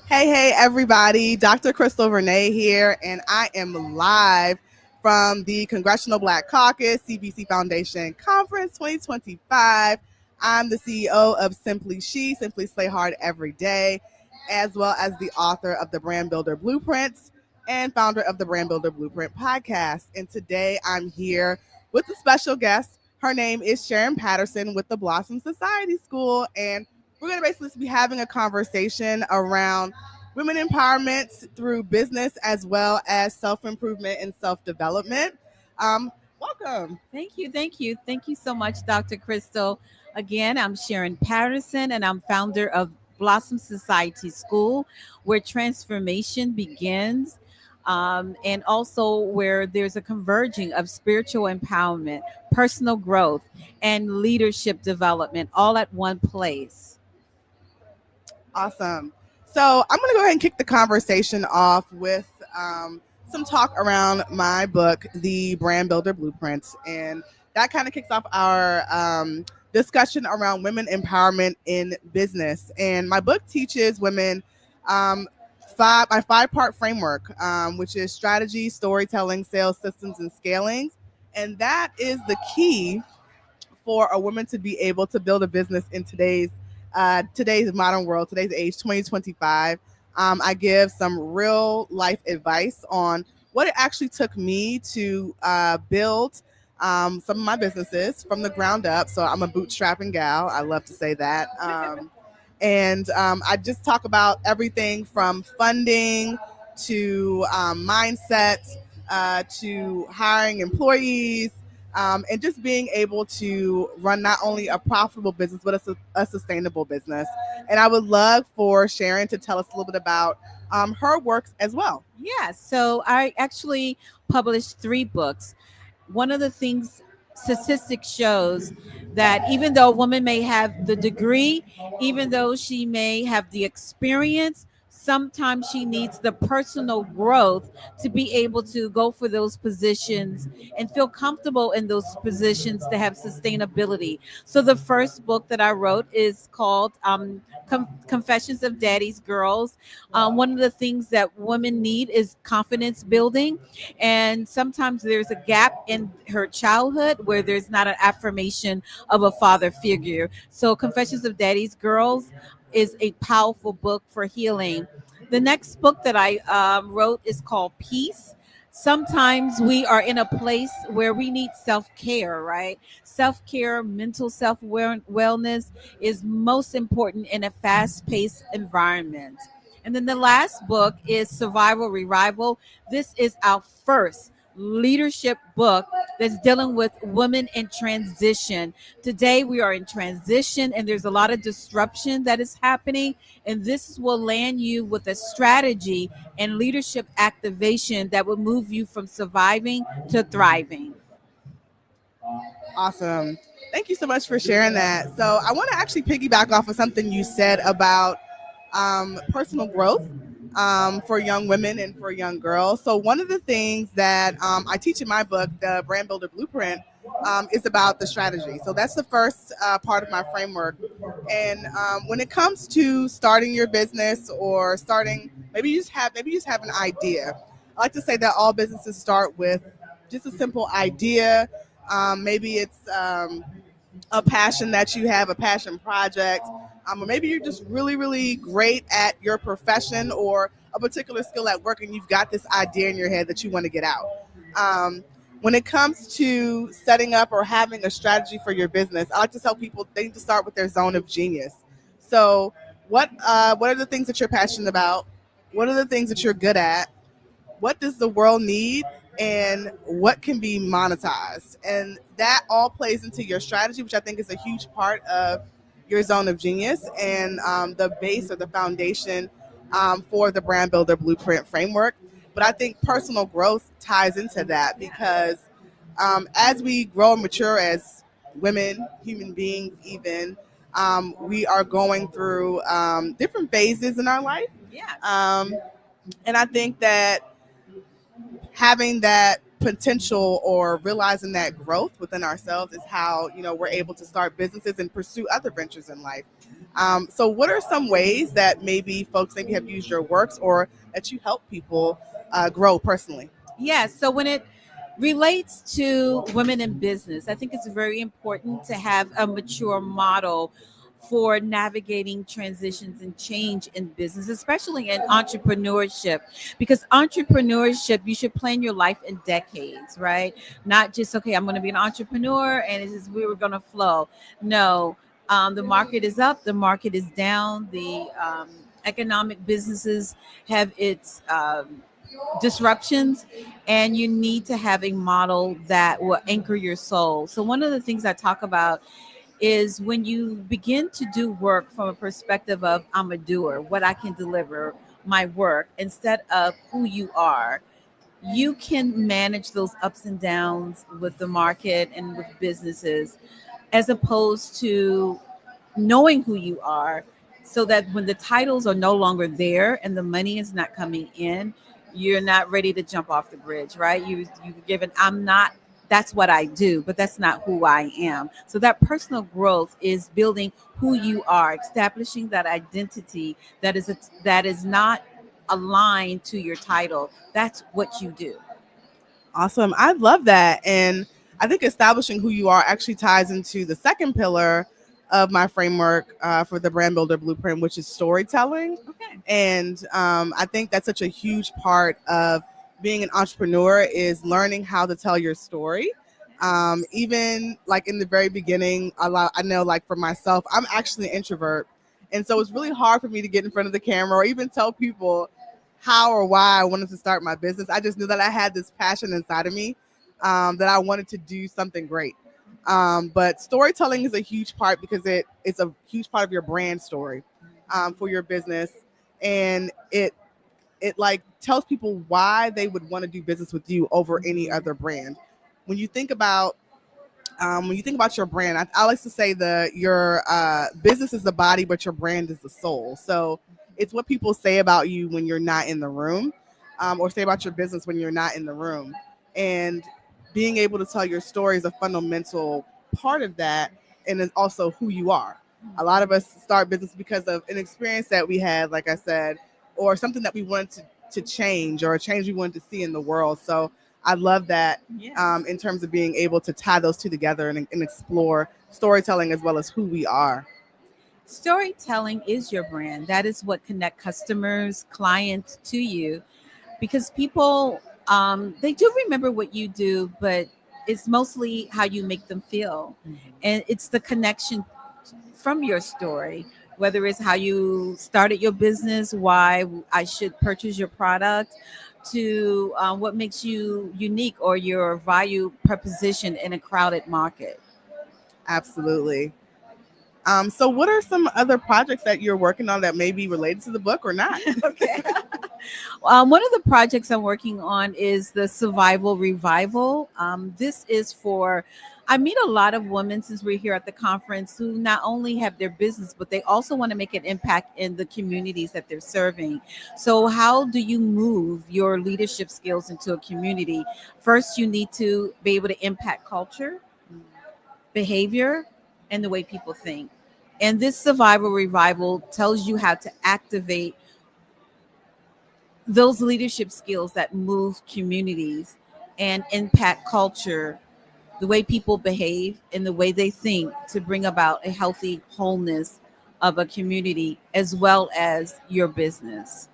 Hey, everybody. Dr. Krystal Vernee here, and I am live from the Congressional Black Caucus CBC Foundation Conference 2025. I'm the CEO of Simply Slay Hard Every Day, as well as the author of the Brand Builder Blueprints and founder of the Brand Builder Blueprint podcast. And today I'm here with a special guest. Her name is Sharon Patterson with the Blossom Society School, and we're going to basically be having a conversation around women empowerment through business as well as self-improvement and self-development. Welcome. Thank you so much, Dr. Crystal. Again, I'm Sharon Patterson, and I'm founder of Blossom Society School, where transformation begins, and also where there's a converging of spiritual empowerment, personal growth, and leadership development all at one place. Awesome. So I'm going to go ahead and kick the conversation off with some talk around my book, The Brand Builder Blueprints. And that kind of kicks off our discussion around women empowerment in business. And my book teaches women my five-part framework, which is strategy, storytelling, sales systems, and scaling. And that is the key for a woman to be able to build a business in today's modern world, today's age, 2025. I give some real life advice on what it actually took me to build some of my businesses from the ground up. So I'm a bootstrapping gal. I love to say that. And I just talk about everything from funding to mindset to hiring employees, and just being able to run not only a profitable business but a sustainable business. And I would love for Sharon to tell us a little bit about her works as well. Yeah, so I actually published three books. One of the things statistics shows that even though a woman may have the degree, even though she may have the experience, sometimes she needs the personal growth to be able to go for those positions and feel comfortable in those positions to have sustainability. So the first book that I wrote is called Confessions of Daddy's Girls. One of the things that women need is confidence building, and sometimes there's a gap in her childhood where there's not an affirmation of a father figure. So Confessions of Daddy's Girls is a powerful book for healing. The next book that I wrote is called Peace. Sometimes we are in a place where we need self-care, right? Self-care, mental self-wellness is most important in a fast-paced environment. And then the last book is Survival Revival. This is our first leadership book that's dealing with women in transition. Today we are in transition and there's a lot of disruption that is happening, and this will land you with a strategy and leadership activation that will move you from surviving to thriving. Awesome. Thank you so much for sharing that. So I want to actually piggyback off of something you said about personal growth for young women and for young girls. So one of the things that I teach in my book, the Brand Builder Blueprint, is about the strategy. So that's the first part of my framework. And when it comes to starting your business or starting, maybe you just have an idea. I like to say that all businesses start with just a simple idea. Maybe it's a passion that you have, a passion project, or maybe you're just really, really great at your profession or a particular skill at work, and you've got this idea in your head that you want to get out. When it comes to setting up or having a strategy for your business, I like to tell people they need to start with their zone of genius. So, what are the things that you're passionate about? What are the things that you're good at? What does the world need, and what can be monetized? And that all plays into your strategy, which I think is a huge part of your zone of genius and the base or the foundation for the Brand Builder Blueprint framework. But I think personal growth ties into that because as we grow and mature as women, human beings, even, we are going through different phases in our life. Yes. And I think that having that potential or realizing that growth within ourselves is how we're able to start businesses and pursue other ventures in life. So what are some ways that maybe folks maybe have used your works or that you help people grow personally? Yes. So when it relates to women in business, I think it's very important to have a mature model for navigating transitions and change in business, especially in entrepreneurship. Because entrepreneurship, you should plan your life in decades, right? Not just, okay, I'm going to be an entrepreneur and it's just we were going to flow. No, the market is up, the market is down, the economic businesses have its disruptions, and you need to have a model that will anchor your soul. So one of the things I talk about is when you begin to do work from a perspective of I'm a doer, what I can deliver, my work, instead of who you are, you can manage those ups and downs with the market and with businesses, as opposed to knowing who you are, so that when the titles are no longer there and the money is not coming in, you're not ready to jump off the bridge, right? You given I'm not, that's what I do, but that's not who I am. So that personal growth is building who you are, establishing that identity that is not aligned to your title. That's what you do. Awesome. I love that. And I think establishing who you are actually ties into the second pillar of my framework for the brand builder blueprint, which is storytelling. Okay. And I think that's such a huge part of being an entrepreneur is learning how to tell your story. Even like in the very beginning, I know like for myself, I'm actually an introvert. And so it's really hard for me to get in front of the camera or even tell people how or why I wanted to start my business. I just knew that I had this passion inside of me that I wanted to do something great. But storytelling is a huge part because it's a huge part of your brand story for your business, and it like tells people why they would want to do business with you over any other brand. When you think about your brand, I like to say your business is the body, but your brand is the soul. So it's what people say about you when you're not in the room, or say about your business when you're not in the room. And being able to tell your story is a fundamental part of that, and it's also who you are. A lot of us start business because of an experience that we had, like I said, or something that we wanted to change, or a change we wanted to see in the world. So I love that Yes. in terms of being able to tie those two together and explore storytelling as well as who we are. Storytelling is your brand. That is what connect customers, clients to you, because people they do remember what you do, but it's mostly how you make them feel, and it's the connection from your story, whether it's how you started your business, why I should purchase your product, to what makes you unique or your value proposition in a crowded market. Absolutely. So, what are some other projects that you're working on that may be related to the book or not? Okay. One of the projects I'm working on is the Survival Revival. This is for, I meet a lot of women since we're here at the conference who not only have their business, but they also want to make an impact in the communities that they're serving. So, how do you move your leadership skills into a community? First, you need to be able to impact culture, behavior, and the way people think. And this Survival Revival tells you how to activate those leadership skills that move communities and impact culture, the way people behave and the way they think, to bring about a healthy wholeness of a community as well as your business.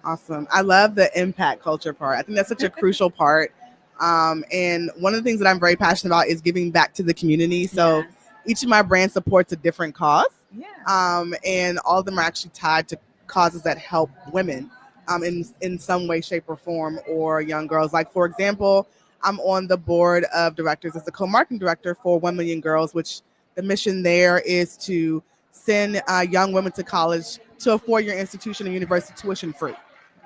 Awesome. I love the impact culture part. I think that's such a crucial part. And one of the things that I'm very passionate about is giving back to the community. So Yes. each of my brands supports a different cause. Yeah. And all of them are actually tied to causes that help women in some way, shape, or form, or young girls. Like, for example, I'm on the board of directors as the co-marketing director for 1 Million Girls, which the mission there is to send young women to college to a 4-year institution and university tuition free.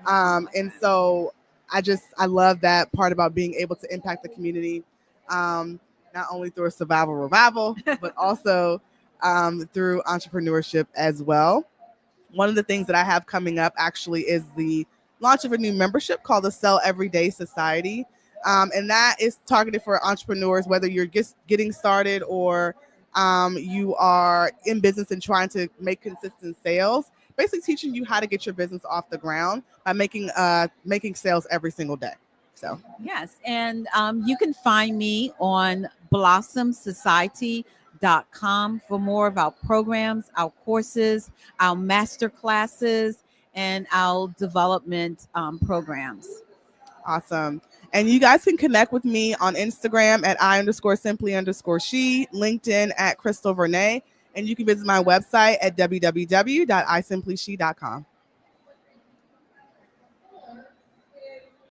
And so I love that part about being able to impact the community, not only through a survival revival, but also through entrepreneurship as well. One of the things that I have coming up actually is the launch of a new membership called the Sell Everyday Society. And that is targeted for entrepreneurs, whether you're just getting started or you are in business and trying to make consistent sales, basically teaching you how to get your business off the ground by making sales every single day. So Yes, and you can find me on blossomsociety.com for more of our programs, our courses, our master classes, and our development programs. awesome. And you guys can connect with me on Instagram at I_simply_she, LinkedIn at Krystal Vernee, and you can visit my website at www.isiemplyshe.com.